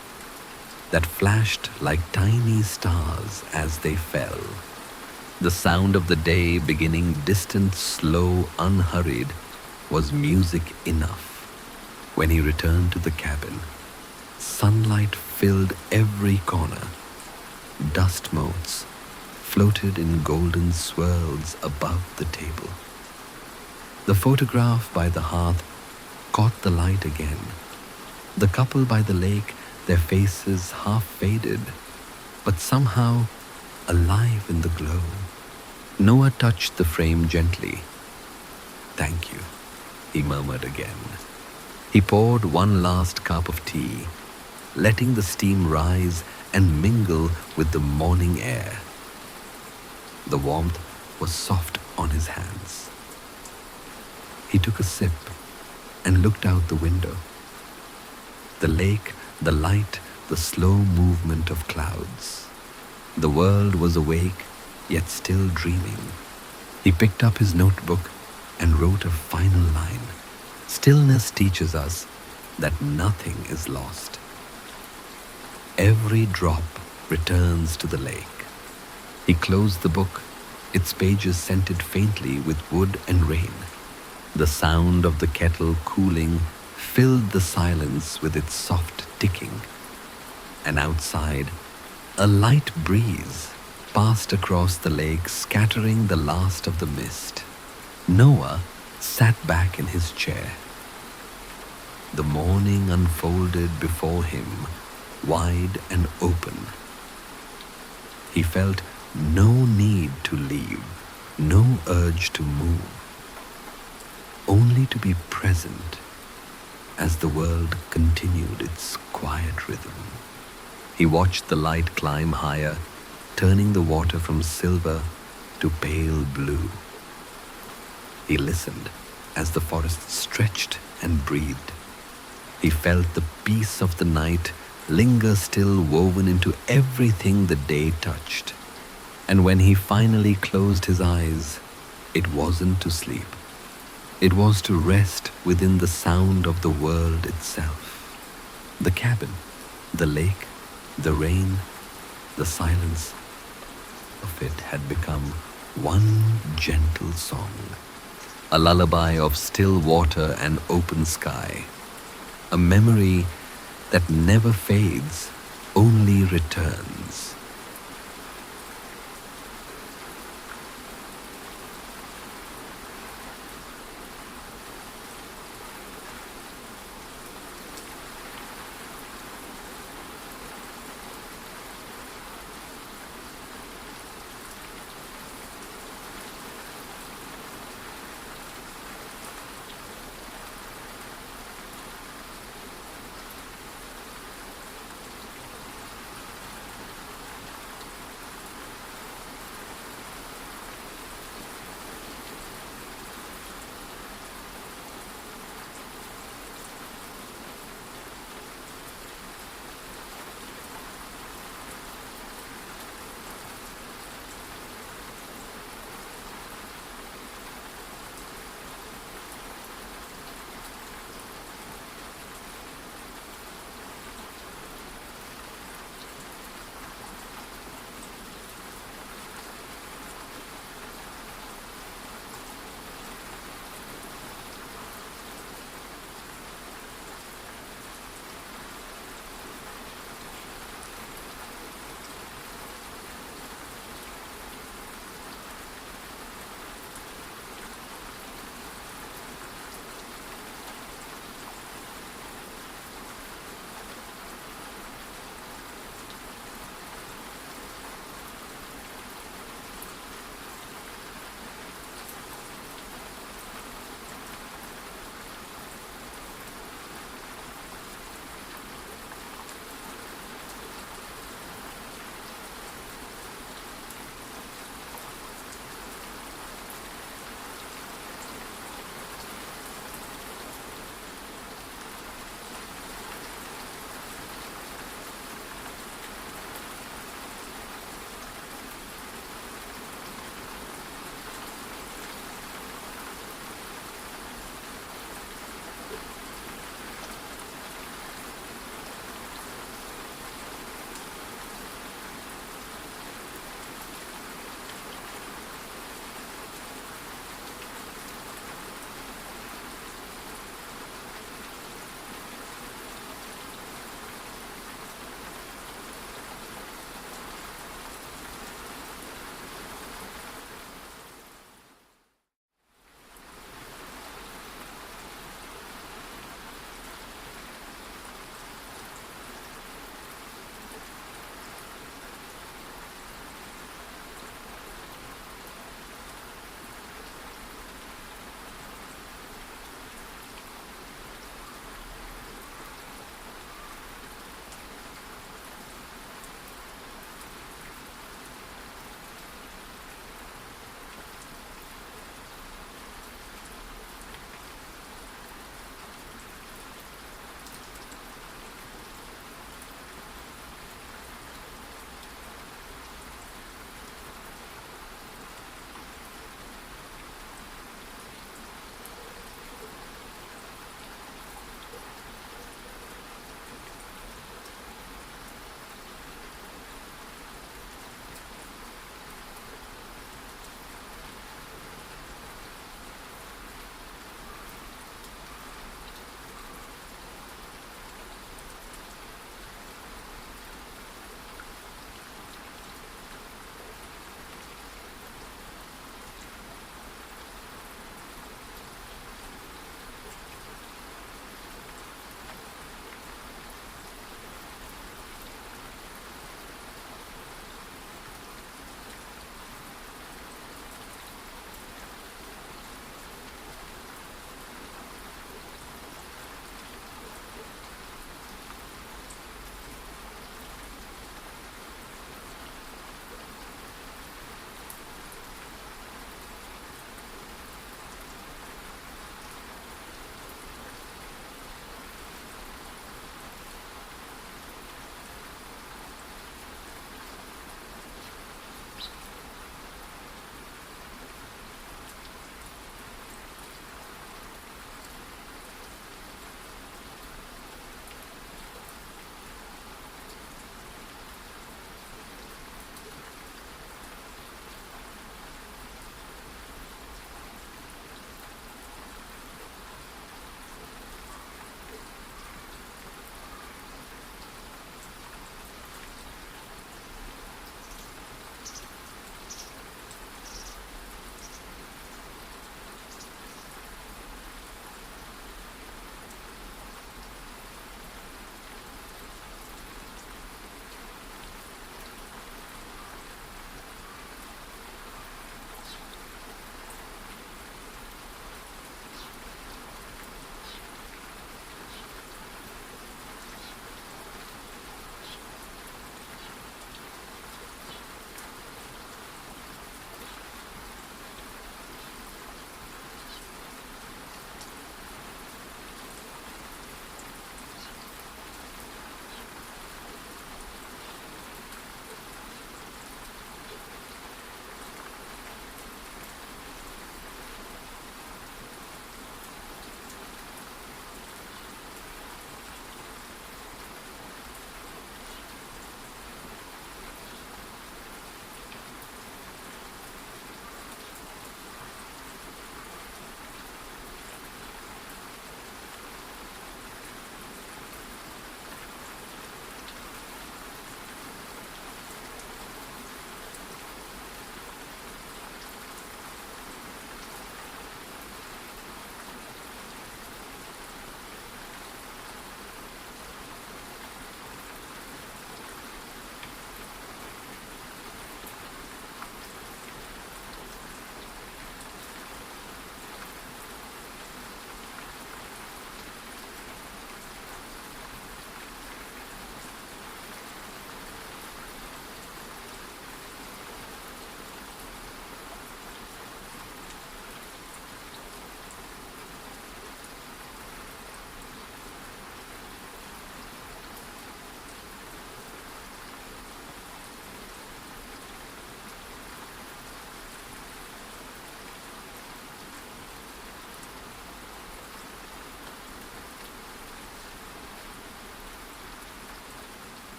[SPEAKER 1] that flashed like tiny stars as they fell. The sound of the day, beginning distant, slow, unhurried, was music enough. When he returned to the cabin, sunlight filled every corner. Dust motes floated in golden swirls above the table. The photograph by the hearth caught the light again. The couple by the lake, their faces half faded, but somehow alive in the glow. Noah touched the frame gently. "Thank you," he murmured again. He poured one last cup of tea, letting the steam rise and mingle with the morning air. The warmth was soft on his hands. He took a sip and looked out the window. The lake, the light, the slow movement of clouds. The world was awake, yet still dreaming. He picked up his notebook and wrote a final line. Stillness teaches us that nothing is lost. Every drop returns to the lake. He closed the book, its pages scented faintly with wood and rain. The sound of the kettle cooling filled the silence with its soft ticking. And outside, a light breeze passed across the lake, scattering the last of the mist. Noah sat back in his chair. The morning unfolded before him, wide and open. He felt no need to leave, no urge to move, only to be present as the world continued its quiet rhythm. He watched the light climb higher, turning the water from silver to pale blue. He listened as the forest stretched and breathed. He felt the peace of the night linger still, woven into everything the day touched. And when he finally closed his eyes, it wasn't to sleep. It was to rest within the sound of the world itself. The cabin, the lake, the rain, the silence of it had become one gentle song, a lullaby of still water and open sky, a memory that never fades, only returns.